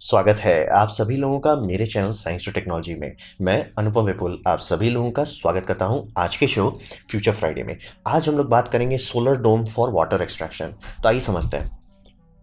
स्वागत है आप सभी लोगों का मेरे चैनल साइंस टू टेक्नोलॉजी में। मैं अनुपम विपुल आप सभी लोगों का स्वागत करता हूं आज के शो फ्यूचर फ्राइडे में। आज हम लोग बात करेंगे solar dome for water extraction. तो आइए समझते हैं।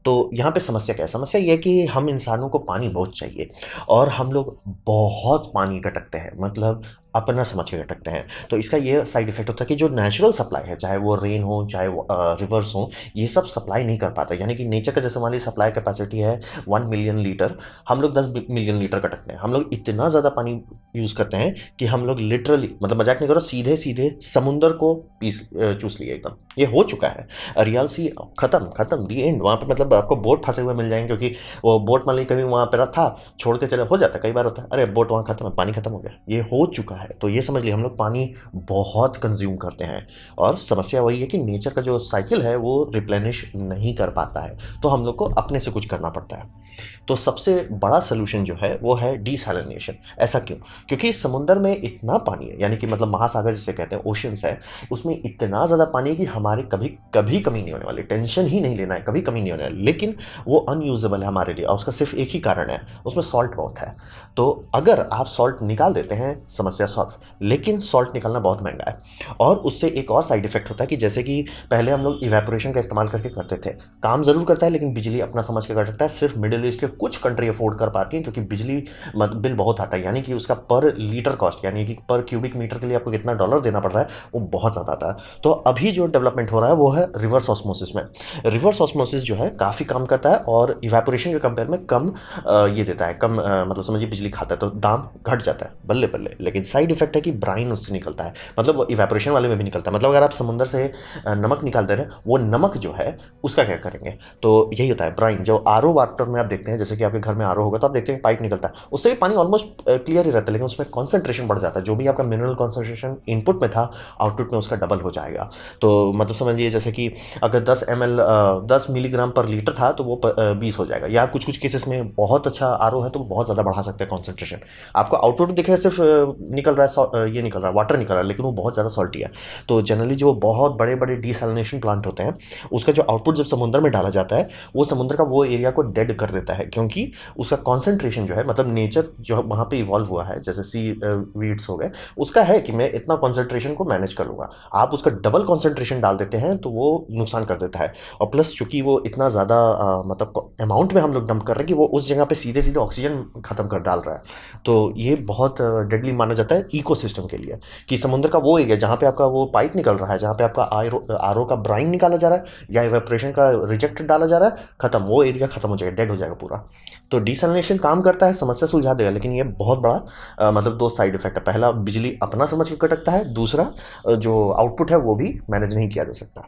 तो यहाँ पे समस्या क्या है? समस्या ये है कि हम इंसानों को पानी बहुत चाहिए और हम लोग बहुत पानी गटकते हैं, मतलब अपना समझ के गटकते हैं। तो इसका ये साइड इफेक्ट होता है कि जो नेचुरल सप्लाई है, चाहे वो रेन हो चाहे वो रिवर्स हो, ये सब सप्लाई नहीं कर पाता। यानी कि नेचर का जैसे हमारी सप्लाई कैपेसिटी है 1 मिलियन लीटर, हम लोग 10 मिलियन लीटर गटकते हैं। हम लोग इतना ज़्यादा पानी यूज़ करते हैं कि हम लोग लिटरली, मतलब मजाक नहीं करो, सीधे सीधे समुंदर को चूस लिए एकदम। ये हो चुका है रियल सी। खत्म खत्म दी एंड। वहाँ पे मतलब आपको बोट फंसे हुए मिल जाएंगे, क्योंकि वो बोट मान ली कभी वहाँ पे था, छोड़ के चले, हो जाता है, कई बार होता है, अरे बोट वहाँ खत्म है, पानी खत्म हो गया। ये हो चुका है। तो ये समझ लिया हम लोग पानी बहुत कंज्यूम करते हैं और समस्या वही है कि नेचर का जो साइकिल है वो रिप्लेनिश नहीं कर पाता है। तो हम लोग को अपने से कुछ करना पड़ता है। तो सबसे बड़ा सोल्यूशन जो है वो है डिसैलिनेशन। ऐसा क्यों? क्योंकि समुद्र में इतना पानी है, यानी कि मतलब महासागर जिसे कहते हैं, ओशंस है, उसमें इतना ज़्यादा पानी है कि हमारे कभी कभी कमी नहीं होने वाली। टेंशन ही नहीं लेना है, कभी कमी नहीं होने वाली। लेकिन वो अनयूजेबल है हमारे लिए और उसका सिर्फ एक ही कारण है, उसमें सॉल्ट बहुत है। तो अगर आप सॉल्ट निकाल देते हैं, समस्या सॉल्व। लेकिन सॉल्ट निकालना बहुत महंगा है और उससे एक और साइड इफेक्ट होता है कि जैसे कि पहले हम लोग इवेपोरेशन का इस्तेमाल करके करते थे, काम जरूर करता है लेकिन बिजली अपना समझ के कर सकता है। सिर्फ मिडिल ईस्ट के कुछ कंट्री अफोर्ड कर पाती है, क्योंकि बिजली बिल बहुत आता है, यानी कि उसका पर लीटर कॉस्ट, यानी कि पर क्यूबिक मीटर के लिए आपको कितना डॉलर देना पड़ रहा है, वो बहुत ज़्यादा आता है। तो अभी जो डेवलपमेंट हो रहा है वो है रिवर्स ऑस्मोसिस में। रिवर्स ऑस्मोसिस जो है काफ़ी काम करता है और इवेपोरेशन के कंपेयर में कम ये देता है, कम मतलब समझिए बिजली खाता है, तो दाम घट जाता है बल्ले बल्ले। लेकिन साइड इफेक्ट है कि ब्राइन उससे निकलता है, मतलब वो इवेपोरेशन वाले में भी निकलता है। मतलब अगर आप समुद्र से नमक निकाल दे रहे हैं, वो नमक जो है उसका क्या करेंगे? तो यही होता है ब्राइन। जो आरओ वाटर में आप देखते हैं, जैसे कि आपके घर में आरओ होगा तो आप देखते हैं पाइप निकलता है, उससे भी पानी ऑलमोस्ट क्लियर ही रहता है, लेकिन उसमें कॉन्सेंट्रेशन बढ़ जाता है। जो भी आपका मिनरल कॉन्सेंट्रेशन इनपुट में था, आउटपुट में उसका डबल हो जाएगा। तो मतलब समझिए जैसे कि अगर 10 मिलीग्राम पर लीटर था तो वो 20 हो जाएगा। या कुछ कुछ केसेस में बहुत अच्छा आरओ है तो बहुत ज़्यादा बढ़ा सकते हैं कॉन्सेंट्रेशन। आपको आउटपुट दिखेगा सिर्फ निकल रहा है, ये निकल रहा है, वाटर निकल रहा है, लेकिन वो बहुत ज़्यादा सॉल्टी है। तो जनरली जो बहुत बड़े बड़े डिसैलिनेशन प्लांट होते हैं, उसका जो आउटपुट जब समुद्र में डाला जाता है, वो समुद्र का वो एरिया को डेड कर देता है, क्योंकि उसका कॉन्सेंट्रेशन जो है, मतलब नेचर जो वहाँ पे इवॉल्व हुआ है, जैसे सी वीड्स हो गए, उसका है कि मैं इतना कॉन्सेंट्रेशन को मैनेज कर लूँगा। आप उसका डबल कॉन्सेंट्रेशन डाल देते हैं तो वो नुकसान कर देता है। और प्लस चूंकि वो इतना ज़्यादा मतलब अमाउंट में हम लोग डंप कर रहे हैं कि वो उस जगह पे सीधे सीधे ऑक्सीजन खत्म कर डाल रहा है। तो ये बहुत डेडली माना जाता है इकोसिस्टम के लिए, कि समुद्र का वो एरिया जहाँ पे आपका वो पाइप निकल रहा है, जहाँ पे आपका आरओ का ब्राइन निकाला जा रहा है या इवेपोरेशन का रिजेक्ट डाला जा रहा है, खत्म, वो एरिया खत्म हो जाएगा, डेड हो जाएगा पूरा। तो डिसैलिनेशन काम करता है, समस्या सुलझा देगा, लेकिन ये बहुत बड़ा मतलब दो साइड इफेक्ट है। पहला, बिजली अपना समझ के कटकता है। दूसरा, जो आउटपुट है वो भी मैनेज नहीं किया जा सकता।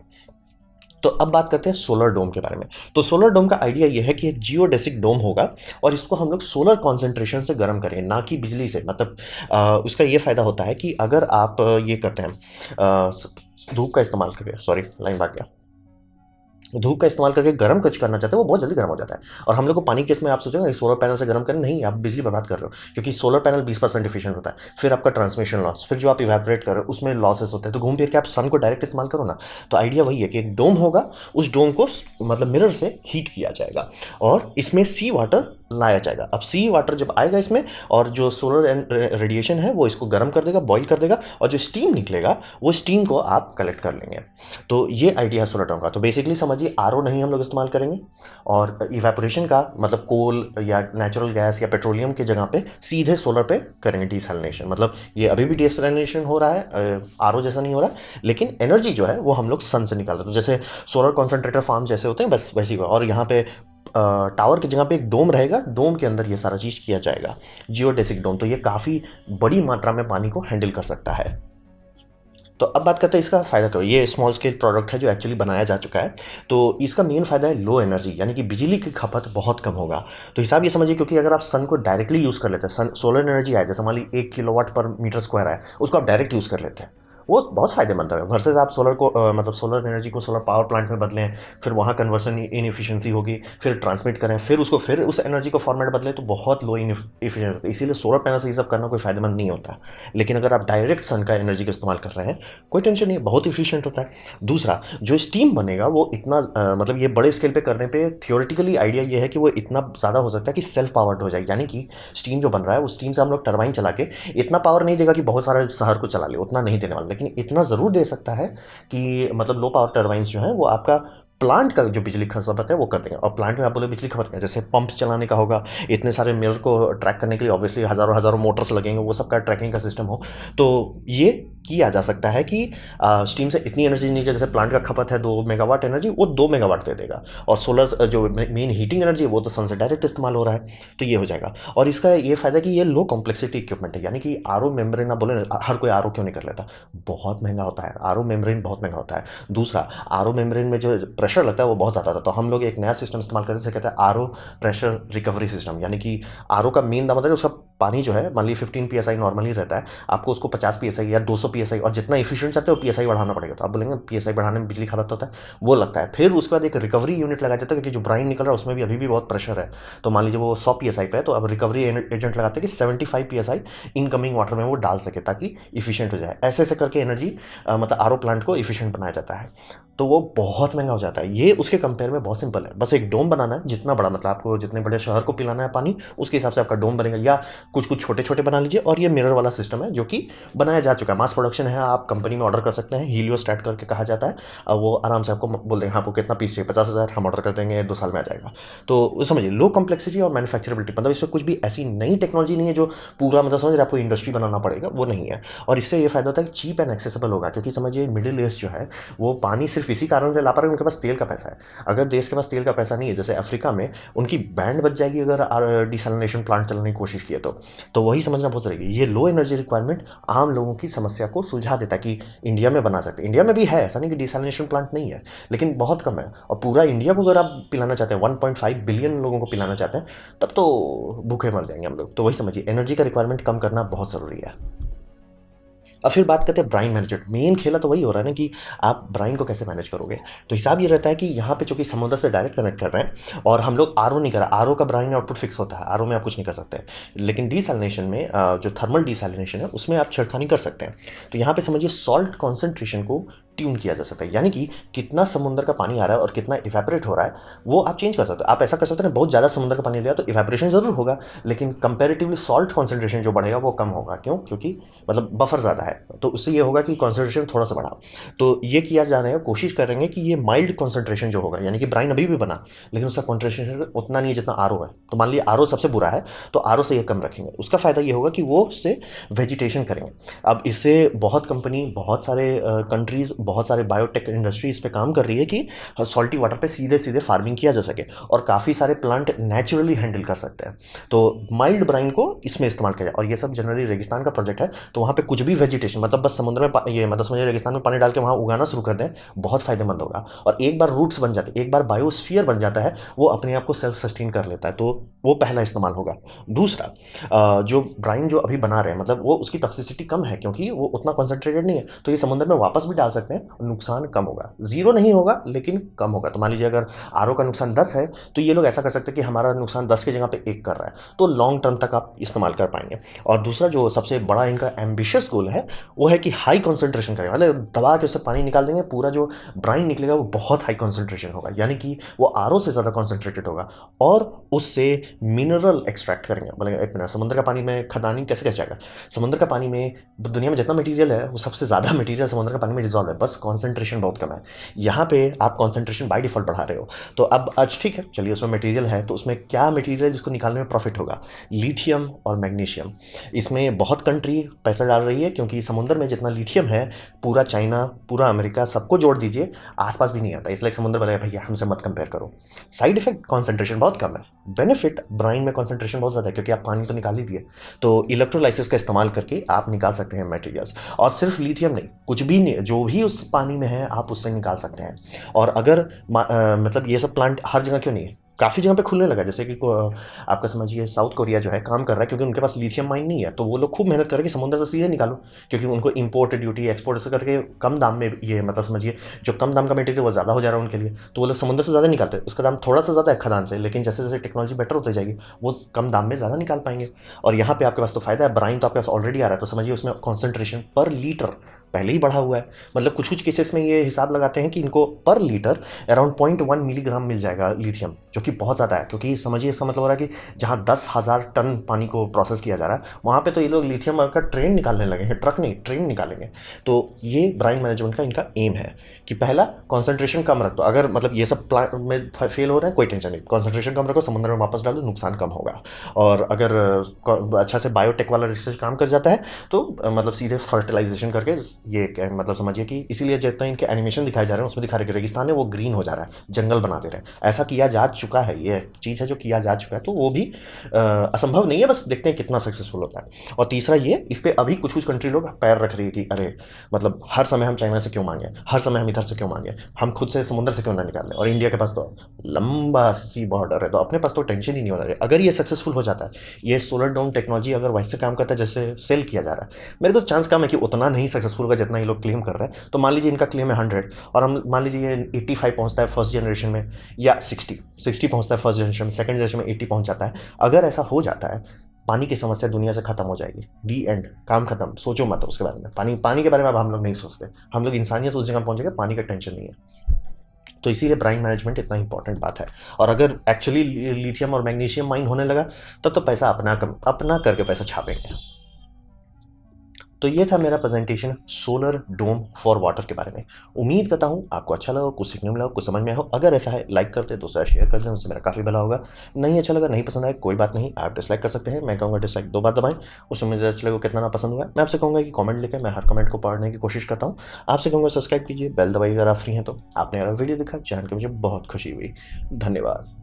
तो अब बात करते हैं सोलर डोम के बारे में। तो सोलर डोम का आइडिया यह है कि एक जियोडेसिक डोम होगा और इसको हम लोग सोलर कॉन्सेंट्रेशन से गर्म करेंगे, ना कि बिजली से। मतलब उसका ये फायदा होता है कि अगर आप ये करते हैं धूप का इस्तेमाल करके, सॉरी लाइन भाग गया, धूप का इस्तेमाल करके गर्म कुछ करना चाहते हैं, वो बहुत जल्दी गर्म हो जाता है। और हम लोग को पानी केस में आप सोचोगे सोलर पैनल से गर्म करें, नहीं, आप बिजली बर्बाद कर रहे हो, क्योंकि सोलर पैनल 20% एफिशिएंट होता है। फिर आपका ट्रांसमिशन लॉस, फिर जो आप इवेपोरेट कर रहे हो उसमें लॉसेस होते हैं। तो घूम फिर के आप सन को डायरेक्ट इस्तेमाल करो ना। तो आइडिया वही है कि एक डोम होगा, उस डोम को मतलब मिरर से हीट किया जाएगा और इसमें सी वाटर लाया जाएगा। अब सी वाटर जब आएगा इसमें, और जो सोलर रेडिएशन है वो इसको गर्म कर देगा, बॉईल कर देगा, और जो स्टीम निकलेगा वो स्टीम को आप कलेक्ट कर लेंगे। तो ये आइडिया है सोलर डोम का। तो बेसिकली समझिए आरओ नहीं हम लोग इस्तेमाल करेंगे, और इवेपोरेशन का मतलब कोल या नेचुरल गैस या पेट्रोलियम की जगह पे सीधे सोलर पे करेंगे डिसैलिनेशन। मतलब ये अभी भी डिसैलिनेशन हो रहा है, आरओ जैसा नहीं हो रहा है, लेकिन एनर्जी जो है वो हम लोग सन से निकाल रहे हैं। तो जैसे सोलर कॉन्सेंट्रेटर फार्म जैसे होते हैं, बस वैसी ही। और यहाँ पे टावर की जगह पे एक डोम रहेगा, डोम के अंदर ये सारा चीज़ किया जाएगा, जियोडेसिक डोम। तो ये काफ़ी बड़ी मात्रा में पानी को हैंडल कर सकता है। तो अब बात करते हैं इसका फ़ायदा क्या है। ये स्मॉल स्केल प्रोडक्ट है जो एक्चुअली बनाया जा चुका है। तो इसका मेन फ़ायदा है लो एनर्जी, यानी कि बिजली की खपत बहुत कम होगा। तो हिसाब ये समझिए, क्योंकि अगर आप सन को डायरेक्टली यूज़ कर लेते हैं, सन सोलर एनर्जी आए, जैसे मान ली 1 किलोवाट पर मीटर स्क्वायर है, उसको आप डायरेक्ट यूज़ कर लेते हैं, वो बहुत फ़ायदेमंद है वर्सेस आप सोलर को मतलब सोलर एनर्जी को सोलर पावर प्लांट में बदलें, फिर वहाँ कन्वर्सन इनएफिशिएंसी होगी, फिर ट्रांसमिट करें, फिर उसको फिर उस एनर्जी को फॉर्मेट बदलें, तो बहुत लो इफिशिएंसी होती है। इसीलिए सोलर पैनल से ये सब करना कोई फ़ायदेमंद नहीं होता। लेकिन अगर आप डायरेक्ट सन का एनर्जी का इस्तेमाल कर रहे हैं, कोई टेंशन नहीं है, बहुत इफिशियंट होता है। दूसरा, जो स्टीम बनेगा वो इतना मतलब ये बड़े स्केल पे करने पे थियोरेटिकली आइडिया ये है कि वो इतना ज़्यादा हो सकता है कि सेल्फ पावर्ड हो जाए, यानी कि स्टीम जो बन रहा है उस स्टीम से हम लोग टरबाइन चला के इतना पावर नहीं देगा कि बहुत सारे शहर को चला ले, उतना नहीं देने वाला, लेकिन इतना ज़रूर दे सकता है कि मतलब लो पावर टरबाइंस जो है वो आपका प्लांट का जो बिजली खपत है वो कर देंगे। और प्लांट में आप बोले बिजली खपत करें, जैसे पंप चलाने का होगा, इतने सारे मिरर को ट्रैक करने के लिए ऑब्वियसली हज़ारों हज़ारों मोटर्स लगेंगे, वो सब का ट्रैकिंग का सिस्टम हो, तो ये किया जा सकता है कि स्टीम से इतनी एनर्जी नहीं, जैसे प्लांट का खपत है 2 मेगावाट एनर्जी, वो 2 मेगावाट दे देगा। और सोलर जो मेन हीटिंग एनर्जी है वो तो सन से डायरेक्ट इस्तेमाल हो रहा है, तो ये हो जाएगा। और इसका ये फ़ायदा कि ये लो कॉम्प्लेक्सिटी इक्विपमेंट है, यानी कि आर ओ मेम्ब्रेन आप बोले हर कोई आर ओ क्यों नहीं कर लेता, बहुत महंगा होता है आर ओ मेम्ब्रेन, बहुत महंगा होता है। दूसरा, आर ओ मेम्ब्रेन में जो प्रेशर लगता है वो बहुत ज़्यादा होता है, तो हम लोग एक नया सिस्टम इस्तेमाल करते हैं जिसे कहते हैं R O pressure recovery system, यानी कि आर ओ का मेन दाम होता है उसका पानी जो है, मान ली 15 PSI नॉर्मली रहता है, आपको उसको 50 PSI या 200 PSI, और जितना एफिशिएंट चाहते हो PSI बढ़ाना पड़ेगा। तो आप बोलेंगे PSI बढ़ाने में बिजली खपत होता है, वो लगता है। फिर उसके बाद एक रिकवरी यूनिट लगाया जाता है, क्योंकि जो ब्राइन निकल रहा है उसमें भी अभी भी बहुत प्रेशर है, तो मान लीजिए वो 100 PSI पे है, तो अब रिकवरी एजेंट लगाते हैं कि 75 PSI इनकमिंग वाटर में वो डाल सके, ताकि इफिशियंट हो जाए। ऐसे ऐसे करके एनर्जी मतलब आर ओ प्लांट को इफिशियंट बनाया जाता है, तो वो बहुत महंगा हो जाता है। ये उसके कंपेयर में बहुत सिंपल है, बस एक डोम बनाना है, जितना बड़ा मतलब आपको जितने बड़े शहर को पिलाना है पानी, उसके हिसाब से आपका डोम बनेगा, या कुछ कुछ छोटे छोटे बना लीजिए। और ये मिरर वाला सिस्टम है जो कि बनाया जा चुका है, मास प्रोडक्शन है, आप कंपनी में ऑर्डर कर सकते हैं, हीलियोस्टैट करके कहा जाता है। अब वो आराम से आपको बोल देंगे आपको कितना पीस चाहिए, 50,000, हम ऑर्डर कर देंगे, 2 साल में आ जाएगा। तो समझिए लो कॉम्प्लेक्सिटी और मैन्युफैक्चरेबिलिटी, मतलब इसमें कुछ भी ऐसी नई टेक्नोलॉजी नहीं है जो पूरा मतलब समझ आपको इंडस्ट्री बनाना पड़ेगा, वो नहीं है। और इससे ये फायदा होता है कि चीप एंड एक्सेसिबल होगा, क्योंकि समझिए मिडिल ईस्ट जो है वो पानी सिर्फ इसी कारण से ला पा रहे हैं, उनके पास तेल का पैसा है। अगर देश के पास तेल का पैसा नहीं है, जैसे अफ्रीका में उनकी बैंड बच जाएगी अगर डिसैलिनेशन प्लांट चलाने की कोशिश किए, तो वही समझना बहुत जरूरी है। ये लो एनर्जी रिक्वायरमेंट आम लोगों की समस्या को सुलझा देता है कि इंडिया में बना सकते हैं। इंडिया में भी है, ऐसा नहीं कि डिसैलिनेशन प्लांट नहीं है, लेकिन बहुत कम है। और पूरा इंडिया को अगर आप पिलाना चाहते हैं, 1.5 बिलियन लोगों को पिलाना चाहते हैं, तब तो भूखे मर जाएंगे हम लोग। तो वही समझिए एनर्जी का रिक्वायरमेंट कम करना बहुत ज़रूरी है। अब फिर बात करते हैं ब्राइन मैनेजमेंट। मेन खेला तो वही हो रहा है ना कि आप ब्राइन को कैसे मैनेज करोगे। तो हिसाब ये रहता है कि यहाँ पे चूंकि समुद्र से डायरेक्ट कनेक्ट कर रहे हैं और हम लोग आर ओ नहीं कर रहे, आर ओ का ब्राइन आउटपुट फिक्स होता है, आर ओ में आप कुछ नहीं कर सकते। लेकिन डिसैलिनेशन में जो थर्मल डिसैलिनेशन है उसमें आप छेड़खानी कर सकते हैं। तो यहाँ पे समझिए सॉल्ट कॉन्सेंट्रेशन को ट्यून किया जा सकता है, यानी कि कितना समुद्र का पानी आ रहा है और कितना इवेपोरेट हो रहा है वो आप चेंज कर सकते हो। आप ऐसा कर सकते हैं, बहुत ज़्यादा समुद्र का पानी लिया तो इवेपोरेशन जरूर होगा, लेकिन कंपैरेटिवली सॉल्ट कॉन्सेंट्रेशन जो बढ़ेगा वो कम होगा। क्यों? क्योंकि मतलब बफर ज़्यादा है, तो उससे ये होगा कि कॉन्सेंट्रेशन थोड़ा सा बढ़ा। तो ये किया जा रहा है, कोशिश करेंगे कि ये माइल्ड कॉन्सेंट्रेशन जो होगा, यानी कि ब्राइन अभी भी बना लेकिन उसका कॉन्सेंट्रेशन उतना नहीं है जितना आर ओ है। तो मान लीजिए आर ओ सबसे बुरा है, तो आर ओ से ये कम रखेंगे। उसका फ़ायदा ये होगा कि वो उससे वेजिटेशन करेंगे। अब इससे बहुत कंपनी, बहुत सारे कंट्रीज़, बहुत सारे बायोटेक इंडस्ट्री इस पे काम कर रही है कि सॉल्टी वाटर पे सीधे सीधे फार्मिंग किया जा सके और काफ़ी सारे प्लांट नेचुरली हैंडल कर सकते हैं। तो माइल्ड ब्राइन को इसमें इस्तेमाल किया जाए। और ये सब जनरली रेगिस्तान का प्रोजेक्ट है, तो वहाँ पे कुछ भी वेजिटेशन, मतलब बस समुद्र में ये मतलब समझिए रेगिस्तान में पानी डाल के वहाँ उगाना शुरू कर दें, बहुत फायदेमंद होगा। और एक बार रूट्स बन जाते, एक बार बायोस्फीयर बन जाता है, वो अपने आप को सेल्फ सस्टेन कर लेता है, तो वो पहला इस्तेमाल होगा। दूसरा, जो ब्राइन जो अभी बना रहे हैं, मतलब वो उसकी टॉक्सिसिटी कम है क्योंकि वो उतना कॉन्सेंट्रेटेड नहीं है, तो ये समुद्र में वापस भी डाल सकते हैं, नुकसान कम होगा। जीरो नहीं होगा लेकिन कम होगा। तो मान लीजिए अगर आर ओ का नुकसान 10 है, तो ये लोग ऐसा कर सकते हैं कि हमारा नुकसान 10 की जगह पे 1 कर रहा है, तो लॉन्ग टर्म तक आप इस्तेमाल कर पाएंगे। और दूसरा जो सबसे बड़ा इनका एम्बिशियस गोल है वो है कि हाई कॉन्सेंट्रेशन करें, मतलब दबा के उससे पानी निकाल देंगे, पूरा जो ब्राइन निकलेगा वो बहुत हाई कॉन्सेंट्रेशन होगा, यानी कि वो आर ओ से ज़्यादा कॉन्सेंट्रेटेड होगा, और उससे मिनरल एक्सट्रैक्ट करेंगे। मतलब एक मिनट, समुद्र का पानी में खदानी कैसे कह जाएगा? समुद्र का पानी में दुनिया में जितना मटीरियल है वो सबसे ज़्यादा मटीरियल समुद्र का पानी में डिजॉल्व है, बस कॉन्सेंट्रेशन बहुत कम है। यहाँ पे आप कॉन्सेंट्रेशन बाय डिफॉल्ट बढ़ा रहे हो। तो अब आज ठीक है, चलिए उसमें मटेरियल है, तो उसमें क्या मटेरियल है जिसको निकालने में प्रॉफिट होगा? लिथियम और मैग्नीशियम। इसमें बहुत कंट्री पैसा डाल रही है, क्योंकि समुद्र में जितना लिथियम है पूरा चाइना, पूरा अमेरिका, सबको जोड़ दीजिए आसपास भी नहीं आता, इसलिए समुद्र वाले भैया हमसे मत कंपेयर करो। साइड इफेक्ट कॉन्सेंट्रेशन बहुत कम है, बेनिफिट ब्राइन में कॉन्सेंट्रेशन बहुत ज़्यादा है, क्योंकि आप पानी तो निकाल ही दिए, तो इलेक्ट्रोलाइसिस का इस्तेमाल करके आप निकाल सकते हैं मटेरियल्स। और सिर्फ लिथियम नहीं, कुछ भी नहीं, जो भी उस पानी में है आप उससे निकाल सकते हैं। और अगर मतलब ये सब प्लांट हर जगह क्यों नहीं है? काफ़ी जगह पे खुलने लगा, जैसे कि आपका समझिए साउथ कोरिया जो है काम कर रहा है, क्योंकि उनके पास लिथियम माइन नहीं है, तो वो लोग खूब मेहनत करके समुद्र से सीधे निकालो, क्योंकि उनको इंपोर्ट ड्यूटी एक्सपोर्ट से करके कम दाम में ये मतलब समझिए जो कम दाम का मटेरियल वो ज़्यादा हो जा रहा है उनके लिए, तो वो लोग समुद्र से ज़्यादा निकालते हैं, उसका दाम थोड़ा सा ज़्यादा है खदान से, लेकिन जैसे जैसे टेक्नोलॉजी बेटर होती जाएगी वो कम दाम में ज़्यादा निकाल पाएंगे। और यहाँ पे आपके पास तो फायदा है, ब्राइन तो आपके पास ऑलरेडी आ रहा है, तो समझिए उसमें कॉन्सेंट्रेशन पर लीटर पहले ही बढ़ा हुआ है। मतलब कुछ कुछ केसेस में ये हिसाब लगाते हैं कि इनको पर लीटर अराउंड 0.1 मिलीग्राम मिल जाएगा लिथियम, जो कि बहुत ज़्यादा है, क्योंकि समझिए इसका मतलब हो रहा है कि जहाँ 10,000 टन पानी को प्रोसेस किया जा रहा है वहाँ पे तो ये लोग लिथियम का ट्रेन निकालने लगे हैं, ट्रक नहीं ट्रेन निकालेंगे। तो ये ब्राइन मैनेजमेंट का इनका एम है कि पहला कॉन्सेंट्रेशन कम रख दो, अगर मतलब ये सब प्लांट में फेल हो रहे हैं कोई टेंशन नहीं, कॉन्सेंट्रेशन कम रखो, समुद्र में वापस डालो, नुकसान कम होगा। और अगर अच्छा से बायोटेक वाला रिसर्च काम कर जाता है तो मतलब सीधे फर्टिलाइजेशन करके ये मतलब समझिए कि इसीलिए जितना इनके एनिमेशन दिखाए जा रहे हैं उसमें दिखा रहे कि रेगिस्तान है वो ग्रीन हो जा रहा है, जंगल बना दे रहे हैं, ऐसा किया जा चुका है, ये चीज़ है जो किया जा चुका है, तो वो भी असंभव नहीं है, बस देखते हैं कितना सक्सेसफुल होता है। और तीसरा ये, इस पर अभी कुछ कुछ कंट्री लोग पैर रख रही है कि अरे मतलब हर समय हम चाइना से क्यों मांगे, हर समय हम इधर से क्यों मांगे, हम खुद से समुद्र से क्यों ना निकाल लें, और इंडिया के पास तो लंबा सी बॉर्डर है, तो अपने पास तो टेंशन ही नहीं होना चाहिए। अगर ये सक्सेसफुल हो जाता है, ये सोलर डोम टेक्नोलॉजी अगर वैसे काम करता है जैसे सेल किया जा रहा है, मेरे को चांस कम है कि उतना नहीं सक्सेसफुल होगा जितना ये लोग क्लेम कर रहे हैं। तो मान लीजिए इनका क्लेम है 100 और हम मान लीजिए ये 85 पहुंचता है फर्स्ट जनरेशन में, या 60 पहुंचता है फर्स्ट जनरेशन में, सेकंड जनरेशन में 80 पहुंच जाता है। अगर ऐसा हो जाता है, पानी की समस्या दुनिया से खत्म हो जाएगी, दी एंड, काम खत्म, सोचो मत उसके बारे में। पानी के बारे में अब हम लोग नहीं सोचते, हम लोग इंसानियत उस जगह पहुंचेगा, पानी का टेंशन नहीं है। तो इसीलिए ब्राइन मैनेजमेंट इतना इंपॉर्टेंट बात है। और अगर एक्चुअली लिथियम और मैग्नीशियम माइन होने लगा तब तो पैसा अपना करके पैसा छापेंगे। तो ये था मेरा presentation solar dome for water के बारे में। उम्मीद करता हूँ आपको अच्छा लगा, कुछ सीखने मिला हो, कुछ समझ में आया हो। अगर ऐसा है लाइक करते, दूसरा शेयर कर दें, उससे मेरा काफ़ी भला होगा। नहीं अच्छा लगा, नहीं पसंद आया, कोई बात नहीं, आप डिसलाइक कर सकते हैं। मैं कहूँगा डिसलाइक 2 बार दबाएं, उसमें मुझे अच्छा लगा कितना ना पसंद हुआ। मैं आपसे कहूँगा कि कमेंट लिखें, मैं हर कमेंट को पढ़ने की कोशिश करता हूँ। आपसे कहूँगा सब्सक्राइब कीजिए, बेल दबाइए अगर आप फ्री हैं तो। आपने अगर वीडियो देखा जान के मुझे बहुत खुशी हुई। धन्यवाद।